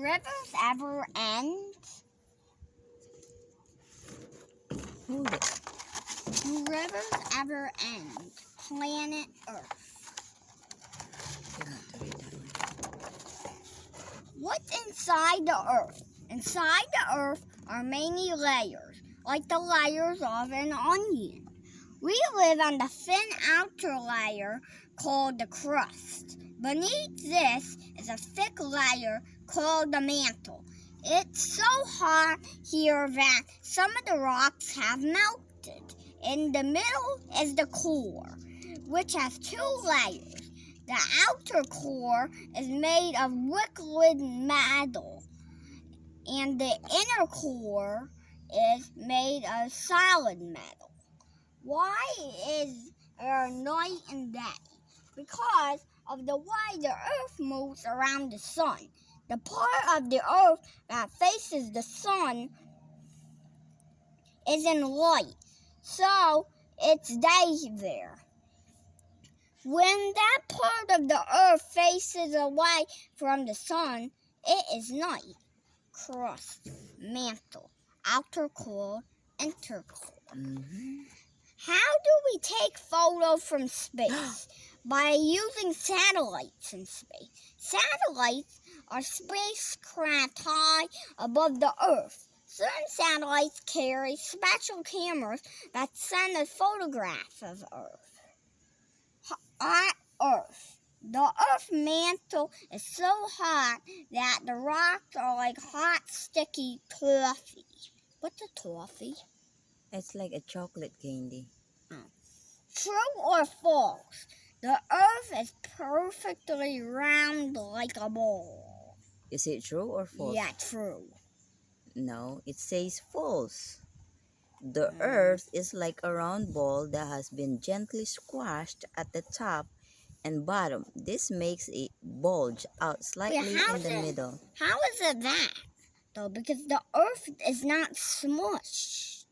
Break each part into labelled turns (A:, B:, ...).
A: rivers ever end?
B: Hold it.
A: Do rivers ever end? Planet Earth.
B: Cannot read that one.
A: What's inside the Earth? Inside the Earth are many layers, like the layers of an onion. We live on the thin outer layer called the crust. Beneath this is a thick layer called the mantle. It's so hot here that some of the rocks have melted. In the middle is the core, which has two layers. The outer core is made of liquid metal, and the inner core is made of solid metal. Why is there night and day? Because of the way the Earth moves around the sun. The part of the Earth that faces the sun is in light, so it's day there. When that part of the Earth faces away from the sun, it is night. Crust, mantle, outer core, inner core. How do we take photos from space? By using satellites in space. Satellites are spacecraft high above the Earth. Certain satellites carry special cameras that send us photographs of Earth. On Earth, the Earth mantle is so hot that the rocks are like hot, sticky toffee. What's a toffee?
B: It's like a chocolate candy.
A: True or false? The Earth is perfectly round like a ball.
B: Is it true or false?
A: Yeah, true.
B: No, it says false. The Earth is like a round ball that has been gently squashed at the top and bottom. This makes it bulge out slightly in the middle.
A: How is it that, though? Because the Earth is not smushed.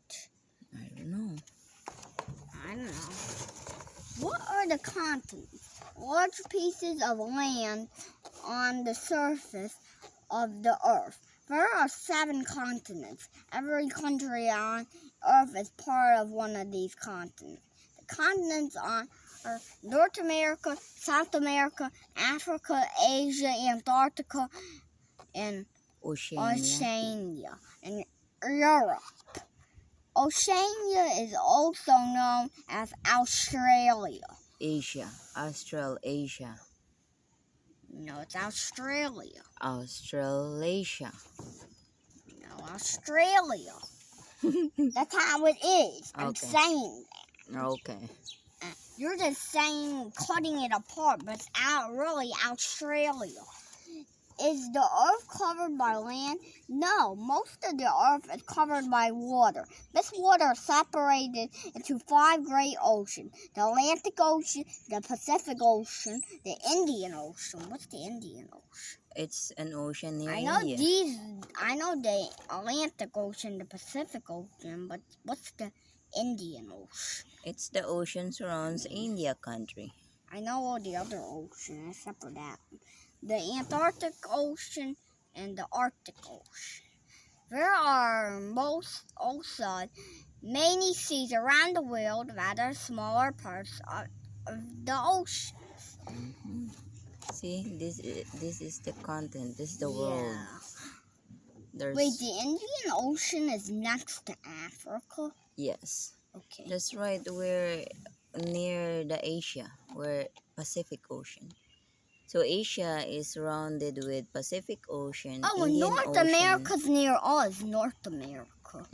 B: I don't know.
A: What are the continents? Large pieces of land on the surface of the Earth. There are 7 continents. Every country on Earth is part of one of these continents. The continents are North America, South America, Africa, Asia, Antarctica, and Oceania, and Europe. Oceania is also known as Australia.
B: Asia. Australasia.
A: No, it's Australia.
B: Australasia.
A: No, Australia. That's how it is. I'm
B: Okay.
A: saying that.
B: Okay.
A: You're just saying, cutting it apart, but it's really Australia. Is the Earth covered by land? No, most of the Earth is covered by water. This water is separated into 5 great oceans. The Atlantic Ocean, the Pacific Ocean, the Indian Ocean. What's the Indian Ocean?
B: It's an ocean near
A: I know the Atlantic Ocean, the Pacific Ocean, but what's the Indian Ocean?
B: It's the ocean surrounds India country.
A: I know all the other oceans except for that one. The Antarctic Ocean and the Arctic Ocean. There are also many seas around the world that are smaller parts of the ocean.
B: See, this is the continent. This is the world.
A: Wait, the Indian Ocean is next to Africa?
B: Yes.
A: Okay.
B: That's right. We're near the Asia, we're Pacific Ocean. So Asia is surrounded with Pacific Ocean.
A: Oh,
B: Indian
A: North
B: Ocean.
A: America's near us. North America.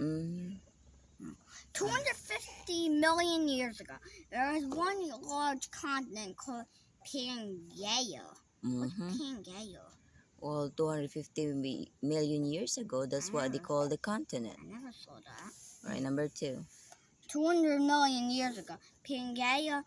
A: 250 million years ago, there was one large continent called Pangaea. What's Pangaea?
B: Well, 250 million years ago, that's what they call the continent.
A: I never saw that.
B: Right, number 2.
A: 200 million years ago, Pangaea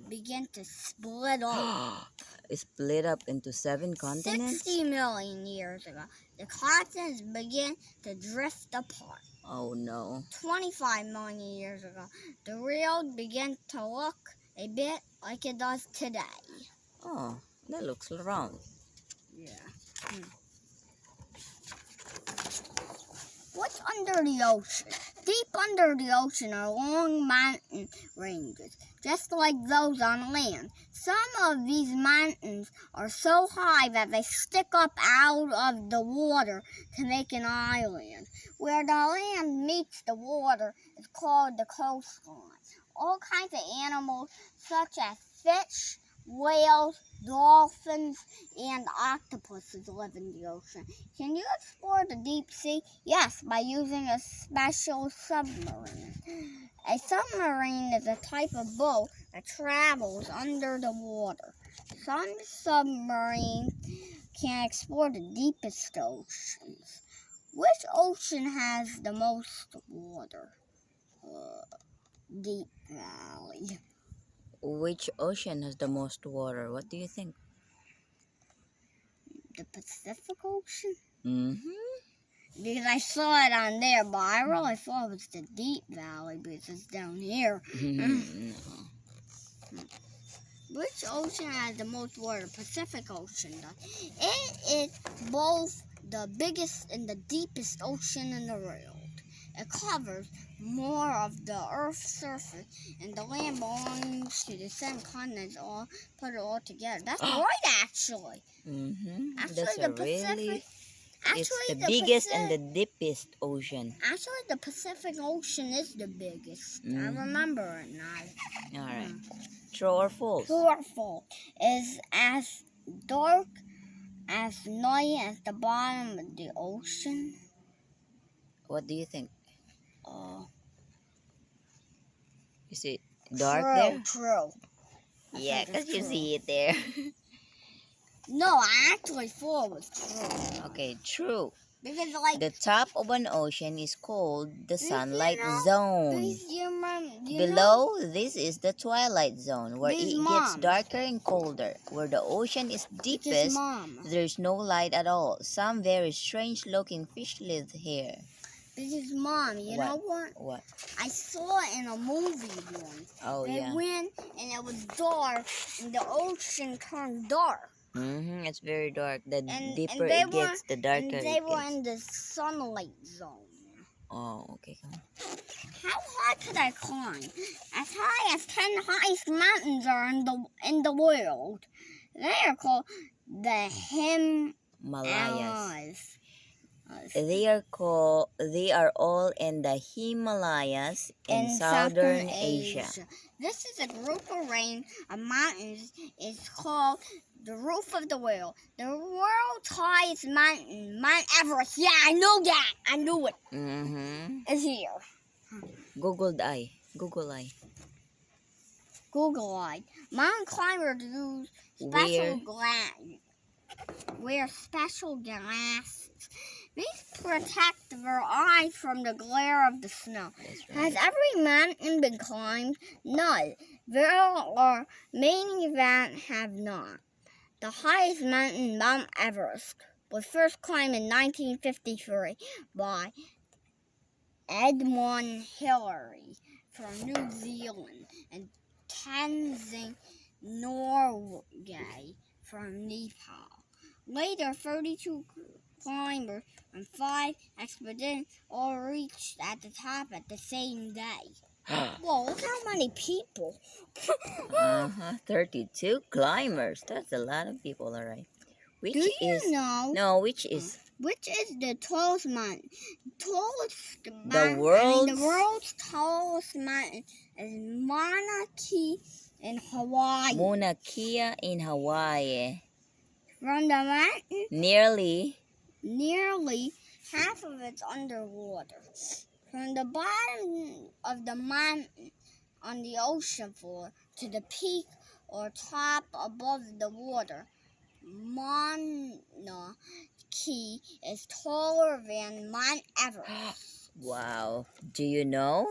A: began to split up.
B: It split up into 7 continents?
A: 60 million years ago, the continents began to drift apart.
B: Oh no.
A: 25 million years ago, the world began to look a bit like it does today.
B: Oh, that looks round.
A: Yeah. under the ocean. Deep under the ocean are long mountain ranges, just like those on land. Some of these mountains are so high that they stick up out of the water to make an island. Where the land meets the water is called the coastline. All kinds of animals, such as fish, whales, dolphins, and octopuses live in the ocean. Can you explore the deep sea? Yes, by using a special submarine. A submarine is a type of boat that travels under the water. Some submarines can explore the deepest oceans. Which ocean has the most water? Deep Valley.
B: Which ocean has the most water? What do you think?
A: The Pacific Ocean?
B: Mm-hmm.
A: Because I saw it on there, but I really thought it was the Deep Valley because it's down here. Which ocean has the most water? Pacific Ocean does. It is both the biggest and the deepest ocean in the world. It covers more of the Earth's surface, and the land belongs to the same continents. All put it all together. That's right, actually.
B: That's
A: Actually,
B: a
A: the Pacific.
B: really. It's
A: Actually,
B: the biggest and the deepest ocean.
A: Actually, the Pacific Ocean is the biggest. I remember it now.
B: All right. True or false?
A: True or false? Is as dark as night as the bottom of the ocean.
B: What do you think? Is it
A: True,
B: dark there?
A: True.
B: Yeah, because you see it there.
A: No, I actually thought it was true.
B: Okay, true.
A: Because like
B: The top of an ocean is called the sunlight zone. Below, this is the twilight zone, where it gets darker and colder. Where the ocean is deepest, there's no light at all. Some very strange-looking fish live here.
A: Because Mom, you know what?
B: What?
A: I saw it in a movie once.
B: Oh,
A: they
B: yeah.
A: went and it was dark, and the ocean turned dark.
B: It's very dark. The deeper
A: it
B: it gets, the darker it gets.
A: They were in the sunlight zone.
B: Oh, okay.
A: How high could I climb? As high as 10 highest mountains are in the world. They are called the Himalayas.
B: They are all in the Himalayas in southern Asia.
A: This is a group of range of mountains. It's called the roof of the world. The world's highest mountain, Mount Everest. Yeah, I know that. I knew it. It's here.
B: Google eye.
A: Google eye. Mountain climbers use wear special glasses. These protect their eyes from the glare of the snow. Has every mountain been climbed? No. There are many that have not. The highest mountain, Mount Everest, was first climbed in 1953 by Edmund Hillary from New Zealand and Tenzing Norgay from Nepal. Later, 32 climbers and 5 expeditions all reached at the top at the same day. Whoa, look how many people.
B: 32 climbers. That's a lot of people, all right. Which
A: Do you know?
B: No, which is?
A: Which is the tallest mountain?
B: The world's
A: tallest mountain is Mauna Kea in Hawaii.
B: Mauna Kea in Hawaii.
A: From the mountain, nearly half of it's underwater. From the bottom of the mountain on the ocean floor to the peak or top above the water, Mauna Kea is taller than Mount Everest.
B: Wow. Do you know?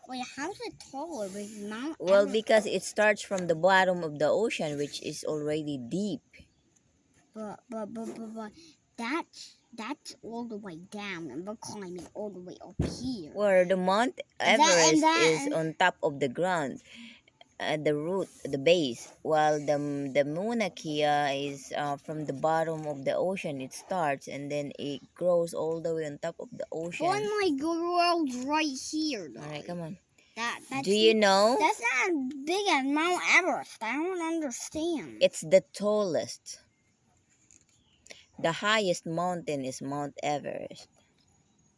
A: Wait, how's it taller than Mount Everest?
B: Well, because it starts from the bottom of the ocean, which is already deep.
A: But that's all the way down, and we're climbing all the way up here.
B: Where the Mount Everest is on top of the ground. at the root, the base, while the Mauna Kea is from the bottom of the ocean. It starts and then it grows all the way on top of the ocean.
A: But my world's right here, though.
B: All right, come on.
A: That's
B: Do you know?
A: That's not as big as Mount Everest. I don't understand.
B: It's the tallest. The highest mountain is Mount Everest.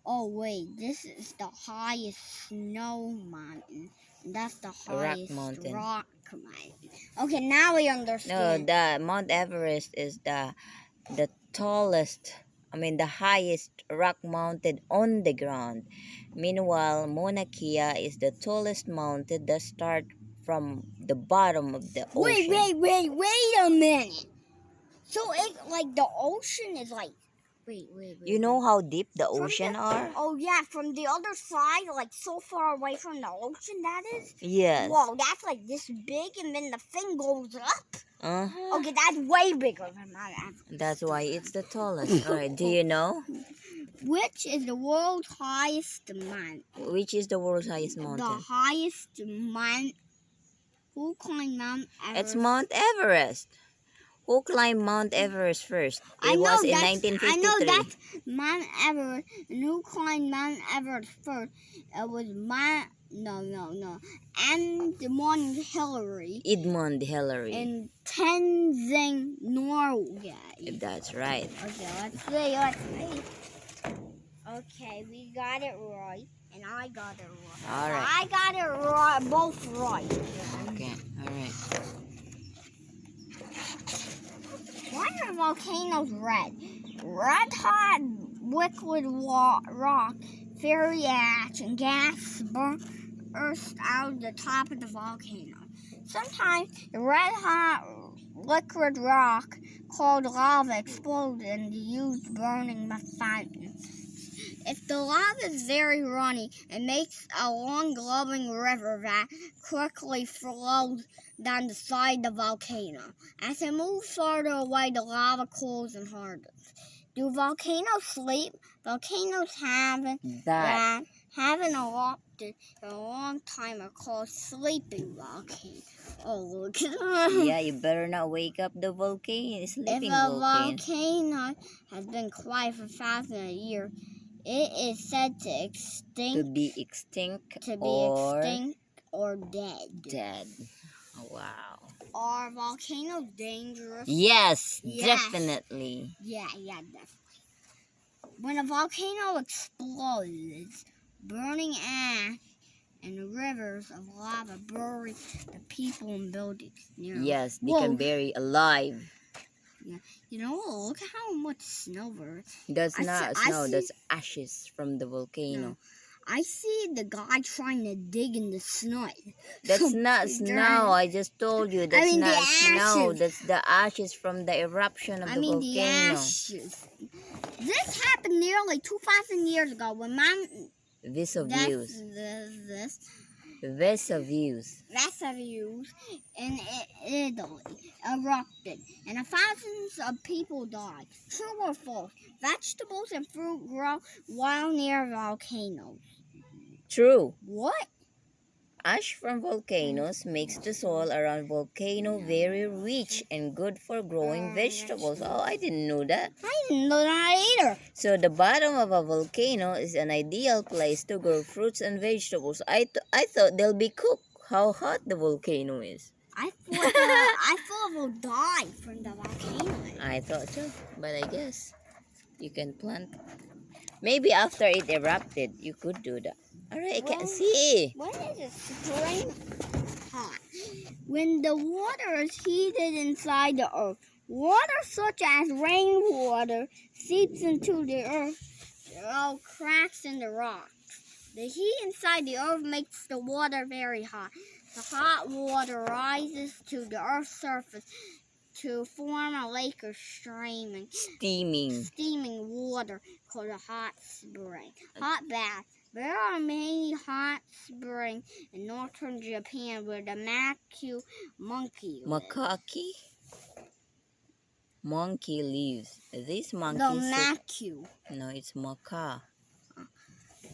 A: Oh wait, this is the highest snow mountain. And that's the highest
B: mountain.
A: rock mountain. Okay, now we
B: No,
A: understand.
B: the Mount Everest is the tallest. I mean, the highest rock mountain on the ground. Meanwhile, Mauna Kea is the tallest mountain that start from the bottom of the ocean.
A: Wait a minute. So it like the ocean is like wait.
B: You know how deep the
A: From
B: ocean
A: the-
B: are?
A: Oh yeah, from the other side, like so far away from the ocean that is?
B: Yes.
A: Whoa, that's like this big and then the thing goes up?
B: Uh-huh.
A: Okay, that's way bigger than Mount Everest.
B: That's why it's the tallest. All right, do you know?
A: Which is the world's highest mountain?
B: Which is the world's highest
A: The
B: mountain?
A: highest mountain. Who climbed Mount Everest?
B: It's Mount Everest. Who climbed Mount Everest first?
A: I
B: It
A: know
B: was in
A: that's-
B: 1953.
A: I know that's Mount Everest. And who climbed Mount Everest first? It was No. And the one Hillary
B: Edmund Hillary.
A: in Tenzing, Norway.
B: That's right.
A: Okay, let's see. Okay, we got it right. And I got it right.
B: All right.
A: I got it right, both right.
B: Okay, all right.
A: Why are volcanoes red? Red hot liquid rock, fairy ash, and gas burst out the top of the volcano. Sometimes the red hot liquid rock called lava explodes in the huge burning fountain. If the lava is very runny, it makes a long glowing river that quickly flows down the side of the volcano. As it moves farther away, the lava cools and hardens. Do volcanoes sleep? Volcanoes haven't erupted in a long time are called sleeping volcanoes. Oh, look.
B: Yeah, you better not wake up the volcano, sleeping
A: If a
B: volcano.
A: volcano has been quiet for thousands of years, it is said to
B: be extinct
A: or dead.
B: Dead. Oh, wow.
A: Are volcanoes dangerous?
B: Yes,
A: Yes.
B: definitely.
A: Yeah, definitely. When a volcano explodes, burning ash and rivers of lava bury the people and buildings near.
B: Yes, they
A: Whoa.
B: can bury alive.
A: You know, look how much snow there is.
B: That's not snow,
A: see-
B: that's ashes from the volcano.
A: No. I see the guy trying to dig in the snow.
B: That's not snow. I just told you that's
A: mean, the
B: not snow.
A: ashes.
B: That's the ashes from the eruption of the
A: the
B: volcano.
A: ashes. This happened nearly 2,000 years ago when
B: Vesuvius.
A: Vesuvius in Italy erupted, and thousands of people died. True or false? Vegetables and fruit grow while near volcanoes.
B: True.
A: What?
B: Ash from volcanoes makes the soil around volcano very rich and good for growing vegetables. Oh, I didn't know that.
A: I didn't know that either.
B: So the bottom of a volcano is an ideal place to grow fruits and vegetables. I thought they'll be cooked. How hot the volcano is.
A: I thought it would die from the volcano.
B: I thought so, but I guess you can plant. Maybe after it erupted, you could do that. Alright, I can't see.
A: When is it spring hot? When the water is heated inside the earth. Water such as rainwater seeps into the earth through cracks in the rocks. The heat inside the earth makes the water very hot. The hot water rises to the earth's surface to form a lake or stream. Steaming water called a hot spring. Hot bath. There are many hot springs in northern Japan where the Macaque monkey lives.
B: Monkey lives. This monkey.
A: The Macaque.
B: No, it's macaque.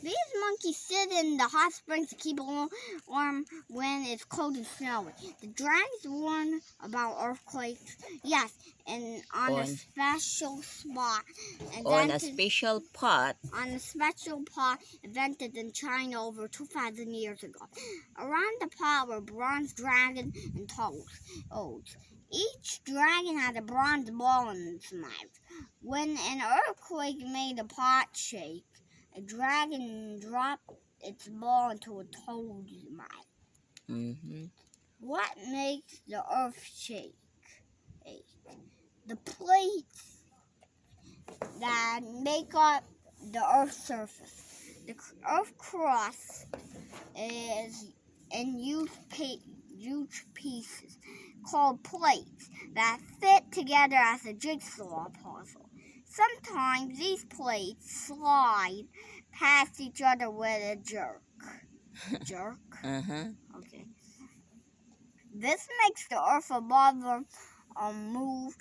A: These monkeys sit in the hot springs to keep warm when it's cold and snowy. The dragons warn about earthquakes. Yes, and on a
B: On
A: special spot
B: on a
A: invented
B: special pot.
A: on a special pot invented in China over 2,000 years ago. Around the pot were bronze dragons and toads. Each dragon had a bronze ball in its mouth. When an earthquake made the pot shake, a dragon dropped its ball into a toad's mouth.
B: Mm-hmm.
A: What makes the earth shake? The plates that make up the earth's surface. The earth's crust is in huge pieces called plates that fit together as a jigsaw puzzle. Sometimes these plates slide past each other with a jerk. Jerk?
B: Uh-huh.
A: Okay. This makes the earth above them move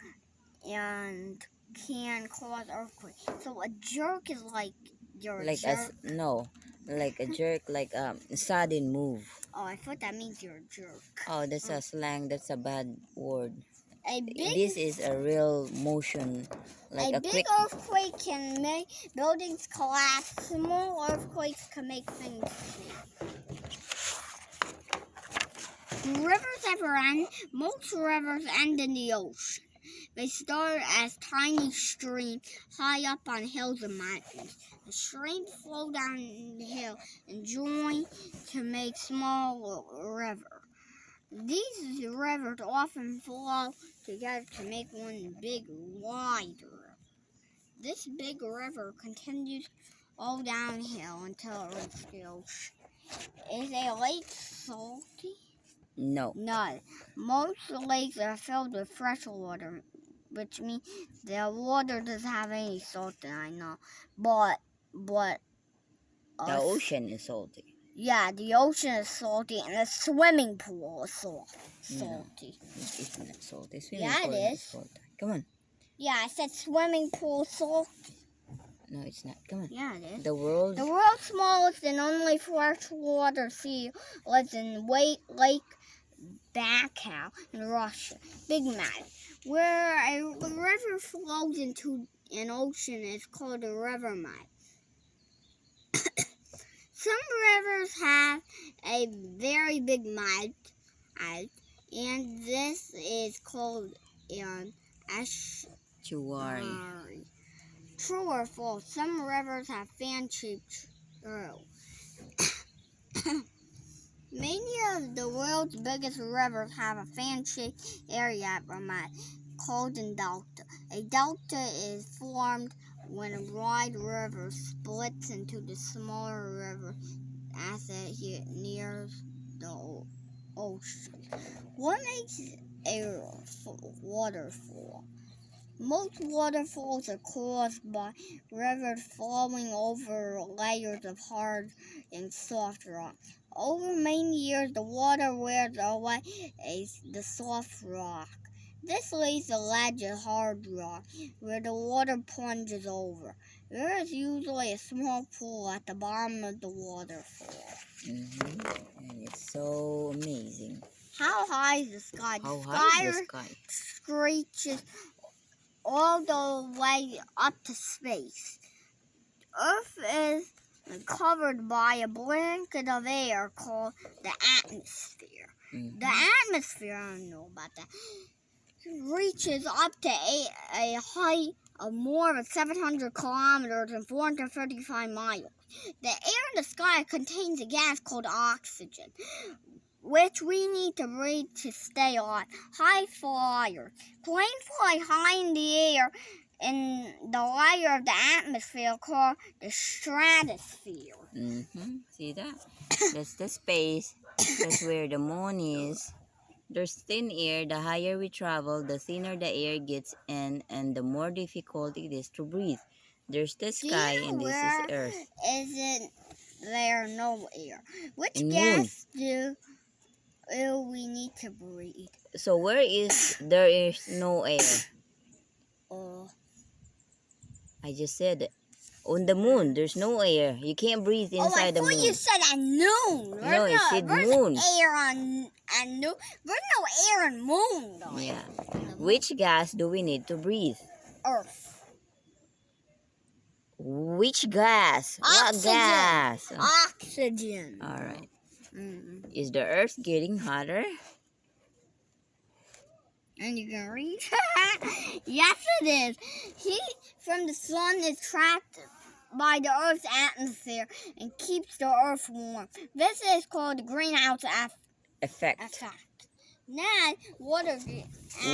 A: and can cause earthquakes. So a jerk is like your
B: Like
A: jerk.
B: like a jerk, like sudden move.
A: Oh, I thought that means you're a jerk.
B: Oh, that's a slang. That's a bad word.
A: A big
B: This is a real motion, like a
A: big
B: quick.
A: earthquake can make buildings collapse. Small earthquakes can make things shake. Do rivers ever end? Most rivers end in the ocean. They start as tiny streams high up on hills and mountains. The streams flow down the hill and join to make small rivers. These rivers often flow together to make one big, wide river. This big river continues all downhill until it reaches the ocean. Is a lake salty?
B: No.
A: No. Most lakes are filled with fresh water, which means the water doesn't have any salt that I know. But
B: The ocean is salty.
A: yeah, the ocean is salty and the swimming pool is salty.
B: No, it's not salty. Swimming
A: Yeah, it
B: pool
A: is.
B: Salty. Come on.
A: Yeah, I said swimming pool salty.
B: No, it's not. Come on.
A: Yeah, it is.
B: The world's
A: The world's smallest and only freshwater sea lives in Lake Baikal in Russia. Big mouth. Where a river flows into an ocean is called a river mouth. Some rivers have a very big mouth, and this is called an
B: estuary.
A: True or false? Some rivers have fan-shaped curls. Many of the world's biggest rivers have a fan-shaped area at their mouth called a delta. A delta is formed when a wide river splits into the smaller river as it nears the ocean. What makes a waterfall? Most waterfalls are caused by rivers flowing over layers of hard and soft rock. Over many years, the water wears away the soft rock. This leaves a ledge of hard rock where the water plunges over. There is usually a small pool at the bottom of the waterfall.
B: And it's so amazing.
A: How high is the sky?
B: How high is the sky?
A: Screeches all the way up to space. Earth is covered by a blanket of air called the atmosphere. The atmosphere, I don't know about that, reaches up to a height of more than 700 kilometers and 435 miles. The air in the sky contains a gas called oxygen, which we need to breathe to stay alive. High flyers. Planes fly high in the air in the layer of the atmosphere called the stratosphere.
B: See that? That's the space. That's where the moon is. There's thin air. The higher we travel, the thinner the air gets and the more difficult it is to breathe. There's the sky and this is Earth.
A: Isn't there no air? Which
B: And
A: gas do we need to breathe?
B: So where is there is no air?
A: Oh,
B: I just said it. On the moon, there's no air. You can't breathe inside the
A: Oh, I thought you
B: moon.
A: said at noon.
B: No, it said
A: There's
B: moon.
A: air on noon. There's no air on moon, though.
B: Yeah. Which gas do we need to breathe?
A: Earth.
B: Which gas? What
A: Oxygen.
B: gas?
A: Oxygen.
B: All right.
A: Mm.
B: Is the earth getting hotter?
A: And you can read? Yes, it is. Heat from the sun is trapped by the Earth's atmosphere and keeps the Earth warm. This is called the greenhouse
B: Effect.
A: Now, water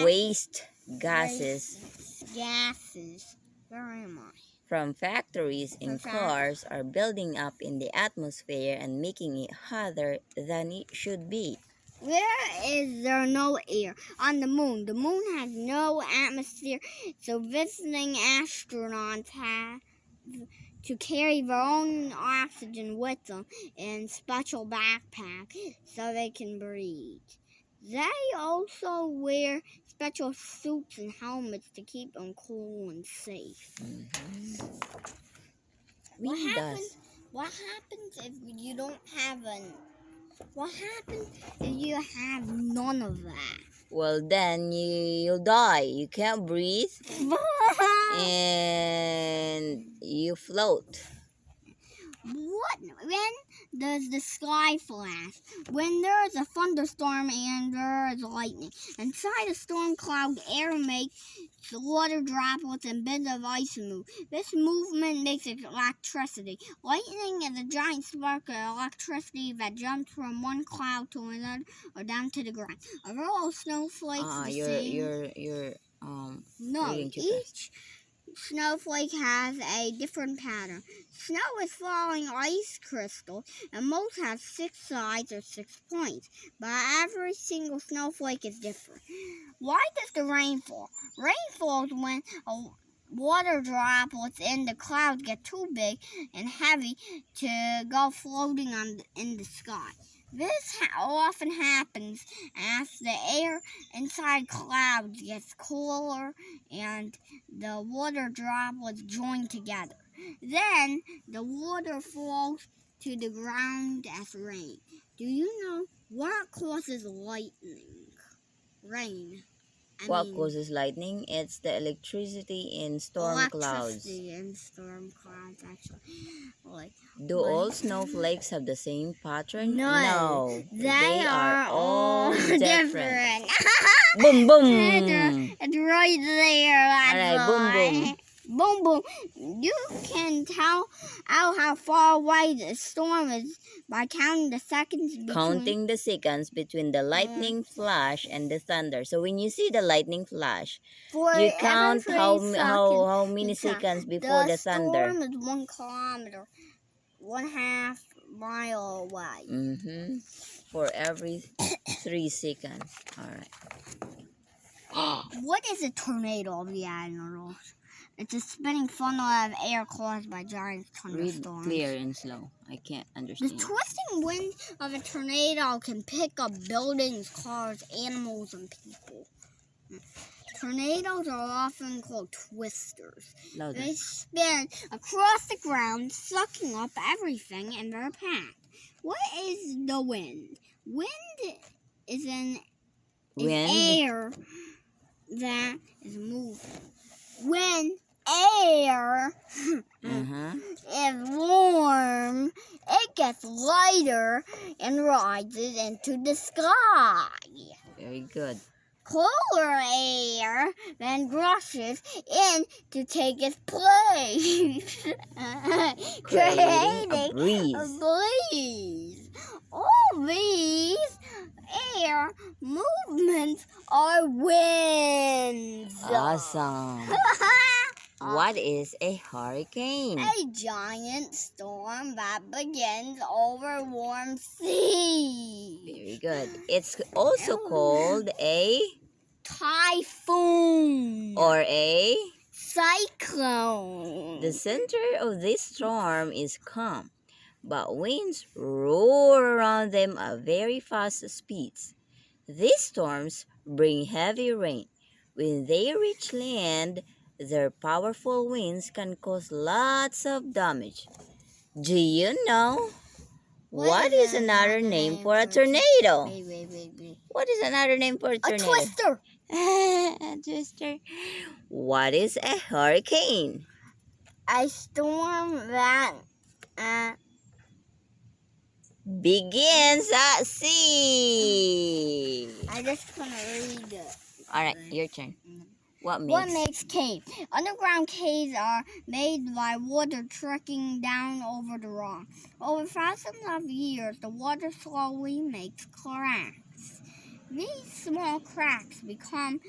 B: Waste gases
A: gases. Where am I?
B: from factories and cars are building up in the atmosphere and making it hotter than it should be.
A: Where is there no air? On the moon. The moon has no atmosphere, so visiting astronauts have to carry their own oxygen with them in special backpacks so they can breathe. They also wear special suits and helmets to keep them cool and safe. What happens if you don't have What happens if you have none of that?
B: Well, then you'll die. You can't breathe and you float.
A: When does the sky flash? When there is a thunderstorm and there is lightning. Inside a storm cloud, air makes water droplets and bits of ice move. This movement makes electricity. Lightning is a giant spark of electricity that jumps from one cloud to another or down to the ground. Are all snowflakes the same? No,
B: reading too
A: each snowflake has a different pattern. Snow is falling ice crystals, and most have 6 sides or 6 points, but every single snowflake is different. Why does the rain fall? Rain falls when water droplets in the clouds get too big and heavy to go floating in the sky. This often happens as the air inside clouds gets cooler and the water droplets join together. Then the water falls to the ground as rain. Do you know what causes lightning? Rain.
B: What causes lightning? It's the electricity in storm clouds.
A: Electricity in storm clouds, actually.
B: Do all snowflakes have the same pattern?
A: No. They are all
B: different.
A: different.
B: Boom, boom.
A: It's right there. That's
B: Alright, boom, boom.
A: Boom, boom. You can tell how far away the storm is by counting the seconds
B: between the lightning flash and the thunder. So when you see the lightning flash,
A: For
B: you count
A: every
B: how
A: second
B: many
A: you count.
B: seconds before the thunder.
A: The storm is 1 kilometer, 1/2 mile away.
B: For every 3 seconds. All right.
A: What is a tornado of the animals? It's a spinning funnel of air caused by giant thunderstorms.
B: Read clear and slow. I can't
A: The
B: understand.
A: twisting wind of a tornado can pick up buildings, cars, animals, and people. Tornadoes are often called twisters.
B: Louder.
A: They spin across the ground, sucking up everything in their path. What is the wind? Wind is air that is moving. When air is warm, it gets lighter and rises into the sky.
B: Very good.
A: Cooler air then rushes in to take its place,
B: Creating a breeze.
A: breeze. All these air movements are winds.
B: Awesome. What is a hurricane?
A: A giant storm that begins over warm sea.
B: Very good. It's also called a
A: Typhoon
B: or a
A: cyclone.
B: The center of this storm is calm, but winds roar around them at very fast speeds. These storms bring heavy rain. When they reach land, Their powerful winds can cause lots of damage. Do you know what is another name for a tornado?
A: Wait.
B: What is another name for a
A: A
B: tornado?
A: twister.
B: A twister. What is a hurricane?
A: A storm that
B: Begins at sea.
A: I just gonna read it.
B: All right, your turn. What
A: What
B: makes?
A: makes caves? Underground caves are made by water trickling down over the rock. Over thousands of years, the water slowly makes cracks. These small cracks become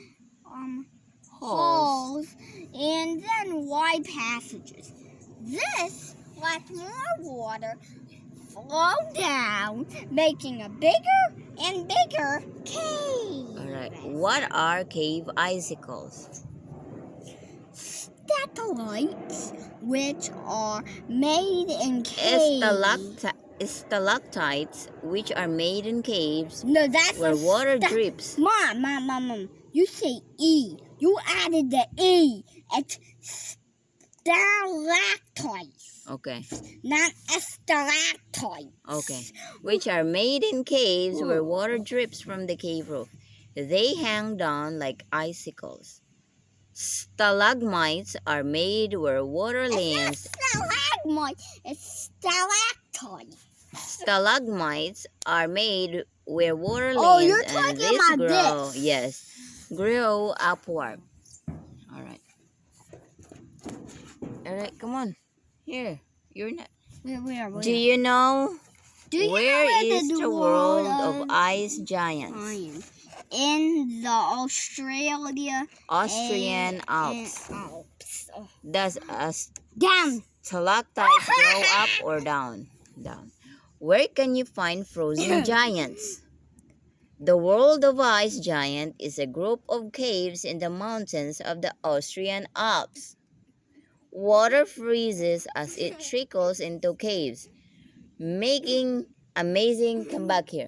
A: holes and then wide passages. This lets more water flow down, making a bigger and bigger cave.
B: All right. What are cave icicles?
A: Stalactites, which are made in caves.
B: Stalactites, which are made in caves
A: No, that's
B: where water drips.
A: Mom. You say E. You added the E. It's stalactites,
B: Okay.
A: not stalactites.
B: Okay. Which are made in caves where water drips from the cave roof. They hang down like icicles. Stalagmites are made where water lands.
A: It's not stalagmite. It's stalactite.
B: Stalagmites are made where water
A: Oh,
B: lands
A: you're
B: and
A: talking
B: these
A: about
B: grow.
A: this.
B: Yes, grow upward. All right. All right. Come on. Here. You're not.
A: Where?
B: Do you know where
A: know
B: is the world of ice giants?
A: Giants? In the
B: Austrian Alps.
A: Alps. Oh.
B: Does a
A: Down.
B: stalactites grow up or down? Down. Where can you find frozen giants? The world of ice giant is a group of caves in the mountains of the Austrian Alps. Water freezes as it trickles into caves, making amazing. Come back here.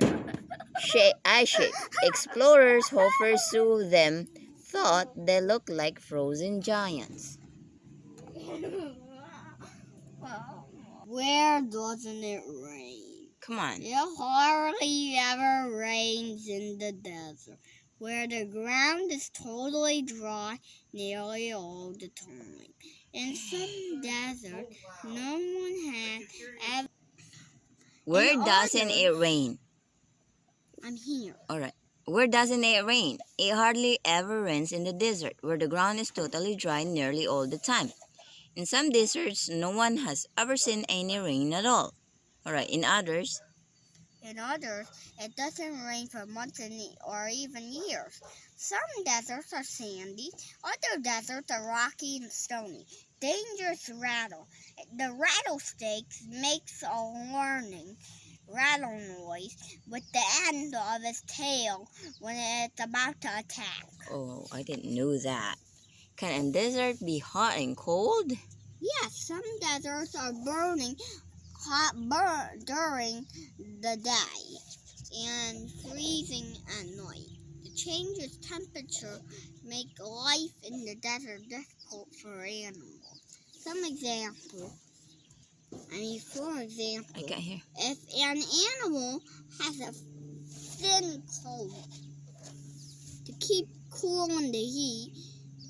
B: Ice shape. Explorers who pursue them thought they looked like frozen giants.
A: Where doesn't it rain?
B: Come on.
A: It hardly ever rains in the desert, where the ground is totally dry nearly all the time. In some deserts, no one has ever.
B: Where
A: In
B: doesn't
A: others-
B: it rain?
A: I'm here.
B: Alright. Where doesn't it rain? It hardly ever rains in the desert, where the ground is totally dry nearly all the time. In some deserts, no one has ever seen any rain at all. Alright, in others,
A: it doesn't rain for months or even years. Some deserts are sandy, other deserts are rocky and stony. Dangerous rattle. The rattlesnake makes a warning rattle noise with the end of its tail when it's about to attack.
B: oh, I didn't know that. Can a desert be hot and cold?
A: Yes, some deserts are burning hot during the day and freezing at night. The changes temperature make life in the desert difficult for animals. For example,
B: I can't hear.
A: if an animal has a thin coat to keep cool in the heat,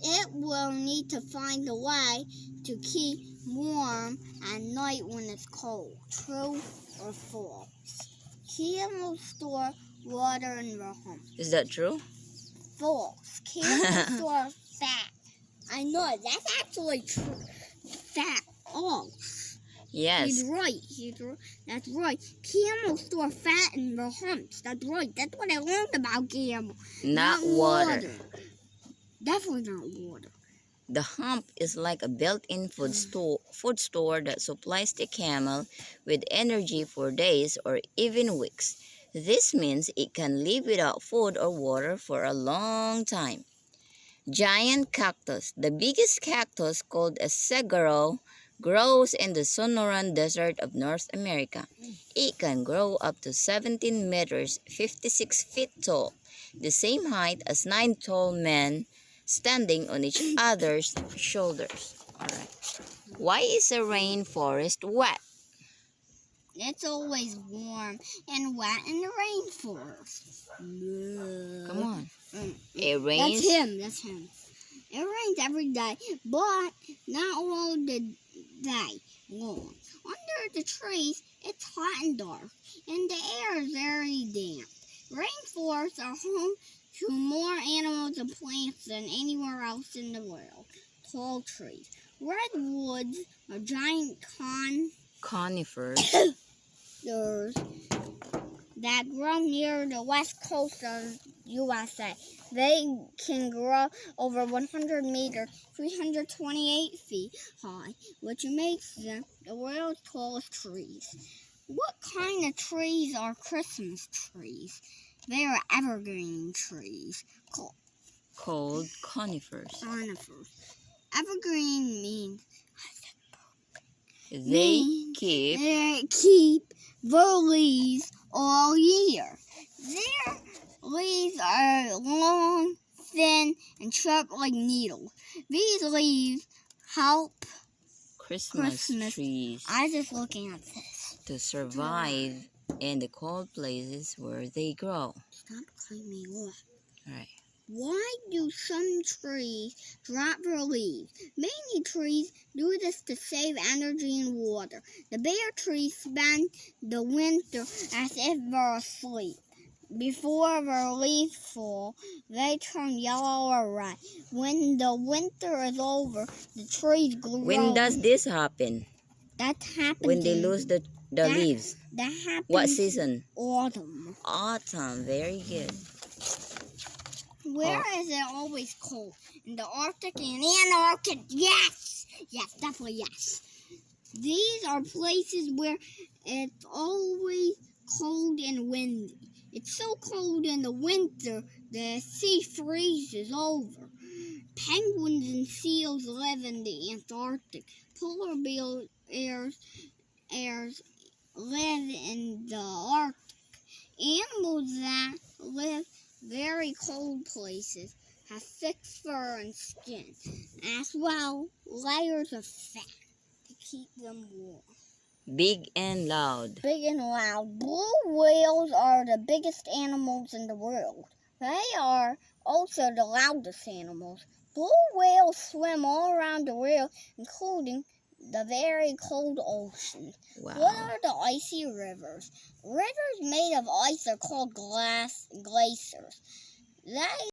A: it will need to find a way to keep warm at night when it's cold. True or false? Camels store water in their humps.
B: Is that true?
A: False. Camels store fat. I know, that's actually true. Fat. Oh.
B: Yes.
A: He's right. That's right. Camels store fat in their humps. That's right. That's what I learned about camels.
B: Not water.
A: Definitely not water.
B: The hump is like a built-in food store that supplies the camel with energy for days or even weeks. This means it can live without food or water for a long time. Giant cactus. The biggest cactus, called a saguaro, grows in the Sonoran Desert of North America. It can grow up to 17 meters, 56 feet tall, the same height as 9 tall men standing on each other's shoulders. All right. Why is a rainforest wet?
A: It's always warm and wet in the rainforest.
B: Come on. It
A: That's
B: rains.
A: him. That's him. It rains every day, but not all the day long. Under the trees, it's hot and dark, and the air is very damp. Rainforests are home to more animals and plants than anywhere else in the world. Tall trees. Redwoods are giant
B: Conifers.
A: that grow near the west coast of USA. They can grow over 100 meters, 328 feet high, which makes them the world's tallest trees. What kind of trees are Christmas trees? They are evergreen trees
B: Called conifers.
A: conifers. Evergreen means
B: They keep
A: they keep their leaves all year. Their leaves are long, thin, and sharp like needles. These leaves help
B: Christmas trees
A: I was just looking at this.
B: to survive in the cold places where they grow.
A: Stop cutting me off.
B: All right.
A: Why do some trees drop their leaves? Many trees do this to save energy and water. The bare trees spend the winter as if they're asleep. Before their leaves fall, they turn yellow or red. When the winter is over, the trees grow.
B: When does this happen?
A: That happens
B: When they lose the leaves?
A: That happens
B: What season?
A: autumn.
B: Autumn. Very good.
A: Where is it always cold? In the Arctic and Antarctic? Yes! Yes, definitely yes. These are places where it's always cold and windy. It's so cold in the winter, the sea freezes over. Penguins and seals live in the Antarctic. Polar bears live in the Arctic. Animals that live very cold places have thick fur and skin, as well layers of fat to keep them warm.
B: Big and loud.
A: Big and loud. Blue whales are the biggest animals in the world. They are also the loudest animals. Blue whales swim all around the world, including the very cold ocean.
B: Wow.
A: What are the icy rivers? Rivers made of ice are called glaciers. They